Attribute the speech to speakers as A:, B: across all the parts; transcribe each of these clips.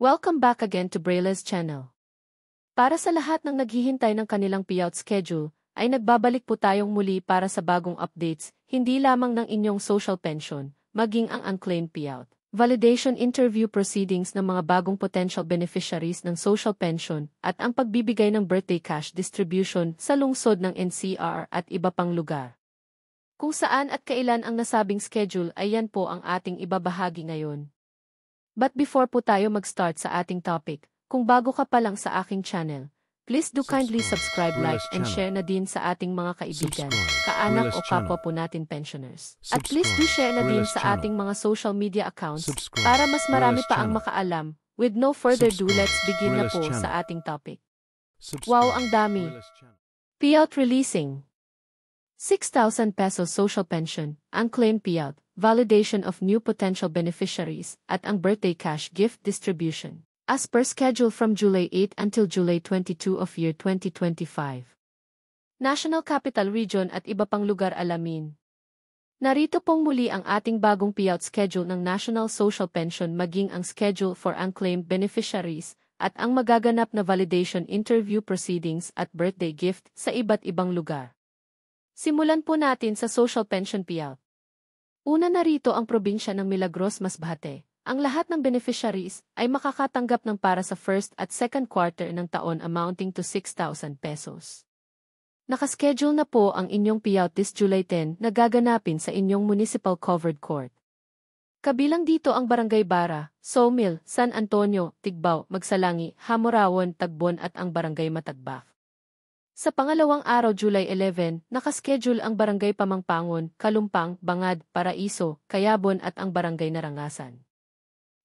A: Welcome back again to Brayla's channel. Para sa lahat ng naghihintay ng kanilang payout schedule, ay nagbabalik po tayong muli para sa bagong updates, hindi lamang ng inyong social pension, maging ang unclaimed payout. Validation interview proceedings ng mga bagong potential beneficiaries ng social pension at ang pagbibigay ng birthday cash distribution sa lungsod ng NCR at iba pang lugar. Kung saan at kailan ang nasabing schedule ay yan po ang ating ibabahagi ngayon. But before po tayo mag-start sa ating topic, kung bago ka pa lang sa aking channel, please do kindly subscribe, like, and share na din sa ating mga kaibigan, kaanak o kapwa po natin pensioners. At please do share na din sa ating mga social media accounts para mas marami pa ang makaalam. With no further ado, let's begin na po sa ating topic. Wow, ang dami! Payout releasing 6,000 pesos social pension, unclaimed payout, validation of new potential beneficiaries, at ang birthday cash gift distribution. As per schedule from July 8 until July 22 of year 2025. National Capital Region at iba pang lugar alamin. Narito pong muli ang ating bagong payout schedule ng National Social Pension maging ang schedule for unclaimed beneficiaries at ang magaganap na validation interview proceedings at birthday gift sa iba't ibang lugar. Simulan po natin sa social pension payout. Una na rito ang probinsya ng Milagros Masbate. Ang lahat ng beneficiaries ay makakatanggap ng para sa first at second quarter ng taon amounting to 6,000 pesos. Nakaschedule na po ang inyong payout this July 10 na gaganapin sa inyong municipal covered court. Kabilang dito ang Barangay Bara, Sawmill, San Antonio, Tigbao, Magsalangi, Hamorawan, Tagbon at ang Barangay Matagbaf. Sa pangalawang araw July 11, nakaschedule ang Barangay Pamangpangon, Kalumpang, Bangad, Paraiso, Kayabon at ang Barangay Narangasan.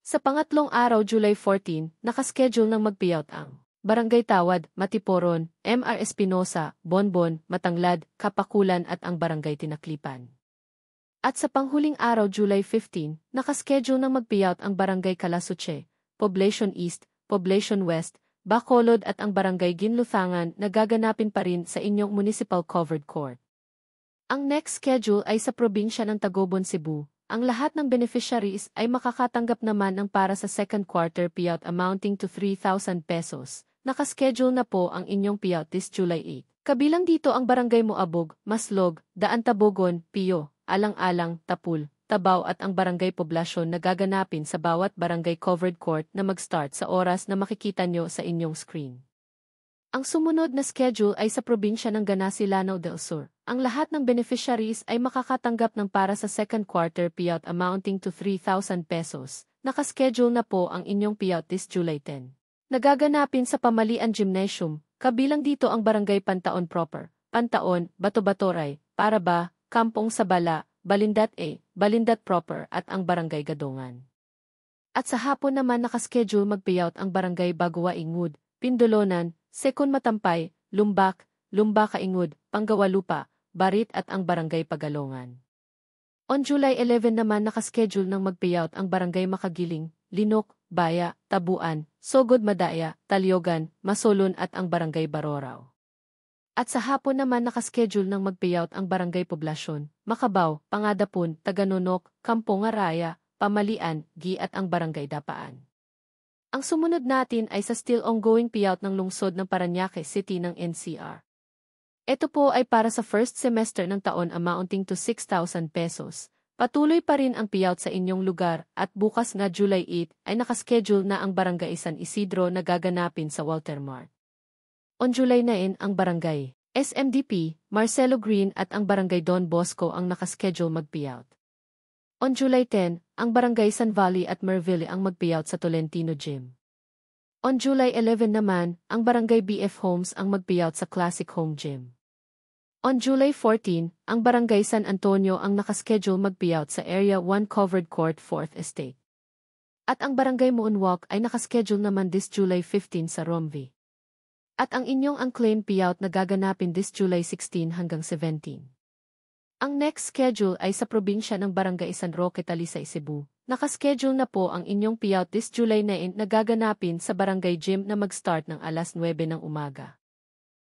A: Sa pangatlong araw July 14, nakaschedule ng mag-payout ang Barangay Tawad, Matiporon, MR Espinosa, Bonbon, Matanglad, Kapakulan at ang Barangay Tinaklipan. At sa panghuling araw July 15, nakaschedule ng mag-payout ang Barangay Calasuche, Poblacion East, Poblacion West, Bacolod at ang Barangay Ginluthangan na gaganapin pa rin sa inyong municipal covered court. Ang next schedule ay sa probinsya ng Tagobon, Cebu. Ang lahat ng beneficiaries ay makakatanggap naman ng para sa second quarter payout amounting to 3,000 pesos. Nakaschedule na po ang inyong payout this July 8. Kabilang dito ang Barangay Moabog, Maslog, Daan Tabogon, Pio, Alang-alang, Tapul, Tabaw at ang Barangay Poblasyon na gaganapin sa bawat barangay covered court na mag-start sa oras na makikita nyo sa inyong screen. Ang sumunod na schedule ay sa probinsya ng Ganasi, Lanao del Sur. Ang lahat ng beneficiaries ay makakatanggap ng para sa second quarter payout amounting to 3,000 pesos. Nakaschedule na po ang inyong payout this July 10. Nagaganapin sa Pamalian Gymnasium, kabilang dito ang Barangay Pantaon Proper, Pantaon, Bato-Batoray, Paraba, Kampong Sabala, Balindat A, Balindat Proper at ang Barangay Gadongan. At sa hapon naman nakaschedule mag-payout ang Barangay Baguaingud, Pindolonan, Sekon Matampay, Lumbak, Lumbacaingud, Panggawalupa, Barit at ang Barangay Pagalongan. On July 11 naman nakaschedule ng mag-payout ang Barangay Makagiling, Linok, Baya, Tabuan, Sogod Madaya, Talyogan, Masolon at ang Barangay Barorao. At sa hapon naman nakaschedule ng mag-payout ang Barangay Poblasyon, Macabao, Pangadapon, Taganonok, Kampong Araya, Pamalian, Gi at ang Barangay Dapaan. Ang sumunod natin ay sa still ongoing payout ng lungsod ng Parañaque City ng NCR. Ito po ay para sa first semester ng taon amounting to 6,000 pesos. Patuloy pa rin ang payout sa inyong lugar at bukas nga July 8 ay nakaschedule na ang Barangay San Isidro na gaganapin sa Walter Mart. On July 9 ang Barangay SMDP, Marcelo Green at ang Barangay Don Bosco ang nakaschedule mag-payout. On July 10, ang Barangay San Valley at Merville ang mag-payout sa Tolentino Gym. On July 11 naman, ang Barangay BF Homes ang mag-payout sa Classic Home Gym. On July 14, ang Barangay San Antonio ang nakaschedule mag-payout sa Area 1 Covered Court 4th Estate. At ang Barangay Moonwalk ay nakaschedule naman this July 15 sa Romvi. At ang inyong unclaimed payout na gaganapin this July 16 hanggang 17. Ang next schedule ay sa probinsya ng Barangay San Roque, Talisay, Cebu. Nakaschedule na po ang inyong payout this July 9 na gaganapin sa Barangay Gym na mag-start ng alas 9 ng umaga.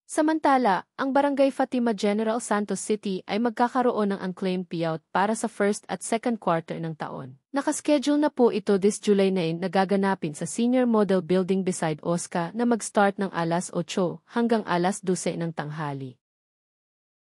A: Samantala, ang Barangay Fatima General Santos City ay magkakaroon ng unclaimed payout para sa first at second quarter ng taon. Nakaschedule na po ito this July 9 na gaganapin sa Senior Model Building beside Oscar na mag-start ng alas 8 hanggang alas 12 ng tanghali.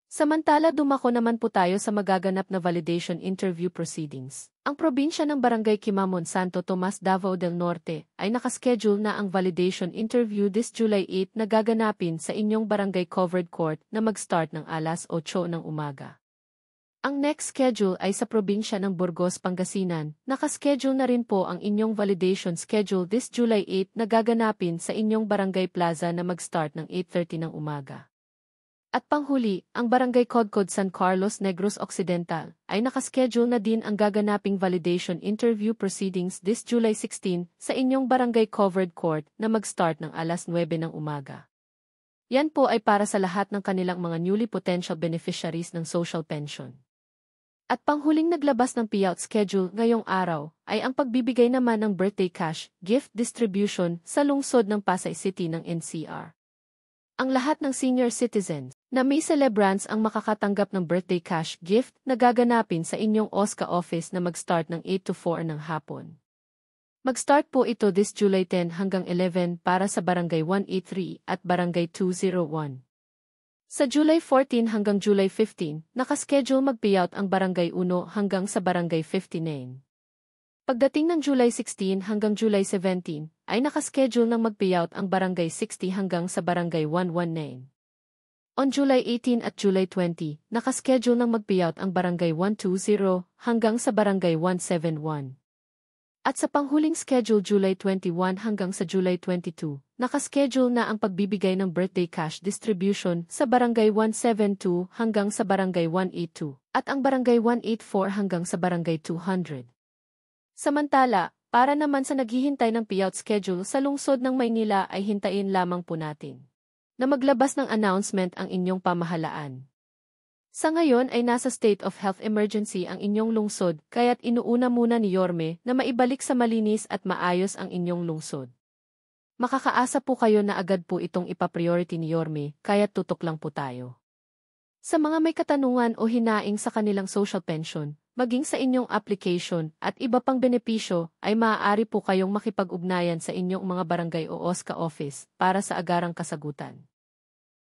A: Samantala dumako naman po tayo sa magaganap na validation interview proceedings. Ang probinsya ng Barangay Quimamon Santo Tomas Davao del Norte ay nakaschedule na ang validation interview this July 8 na gaganapin sa inyong barangay covered court na mag-start ng alas 8 ng umaga. Ang next schedule ay sa probinsya ng Burgos, Pangasinan. Nakaschedule na rin po ang inyong validation schedule this July 8 na gaganapin sa inyong barangay plaza na mag-start ng 8:30 ng umaga. At panghuli, ang Barangay Codcod San Carlos Negros Occidental ay nakaschedule na din ang gaganaping validation interview proceedings this July 16 sa inyong barangay covered court na mag-start ng alas 9 ng umaga. Yan po ay para sa lahat ng kanilang mga newly potential beneficiaries ng social pension. At panghuling naglabas ng payout schedule ngayong araw ay ang pagbibigay naman ng birthday cash gift distribution sa lungsod ng Pasay City ng NCR. Ang lahat ng senior citizens na may celebrants ang makakatanggap ng birthday cash gift na gaganapin sa inyong OSCA office na mag-start ng 8 to 4 ng hapon. Mag-start po ito this July 10 hanggang 11 para sa Barangay 183 at Barangay 201. Sa July 14 hanggang July 15, nakaschedule mag-payout ang Barangay 1 hanggang sa Barangay 59. Pagdating ng July 16 hanggang July 17, ay nakaschedule ng mag-payout ang Barangay 60 hanggang sa Barangay 119. On July 18 at July 20, nakaschedule ng mag-payout ang Barangay 120 hanggang sa Barangay 171. At sa panghuling schedule July 21 hanggang sa July 22, nakaschedule na ang pagbibigay ng birthday cash distribution sa Barangay 172 hanggang sa Barangay 182 at ang Barangay 184 hanggang sa Barangay 200. Samantala, para naman sa naghihintay ng payout schedule sa lungsod ng Maynila ay hintayin lamang po natin na maglabas ng announcement ang inyong pamahalaan. Sa ngayon ay nasa state of health emergency ang inyong lungsod kaya't inuuna muna ni Yorme na maibalik sa malinis at maayos ang inyong lungsod. Makakaasa po kayo na agad po itong ipapriority ni Yorme kaya't tutok lang po tayo. Sa mga may katanungan o hinaing sa kanilang social pension, maging sa inyong application at iba pang benepisyo ay maaari po kayong makipag-ugnayan sa inyong mga barangay o OSCA office para sa agarang kasagutan.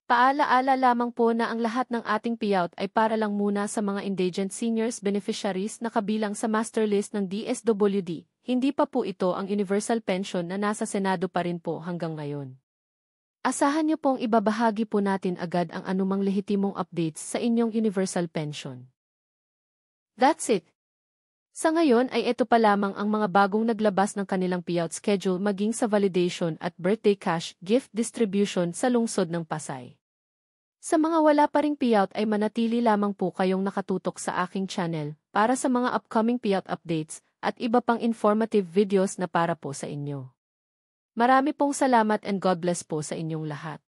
A: Paalaala lamang po na ang lahat ng ating payout ay para lang muna sa mga indigent seniors beneficiaries na kabilang sa master list ng DSWD, hindi pa po ito ang universal pension na nasa Senado pa rin po hanggang ngayon. Asahan niyo pong ibabahagi po natin agad ang anumang lehitimong updates sa inyong universal pension. That's it. Sa ngayon ay ito pa lamang ang mga bagong naglabas ng kanilang payout schedule maging sa validation at birthday cash gift distribution sa lungsod ng Pasay. Sa mga wala pa ring payout ay manatili lamang po kayong nakatutok sa aking channel para sa mga upcoming payout updates at iba pang informative videos na para po sa inyo. Marami pong salamat and God bless po sa inyong lahat.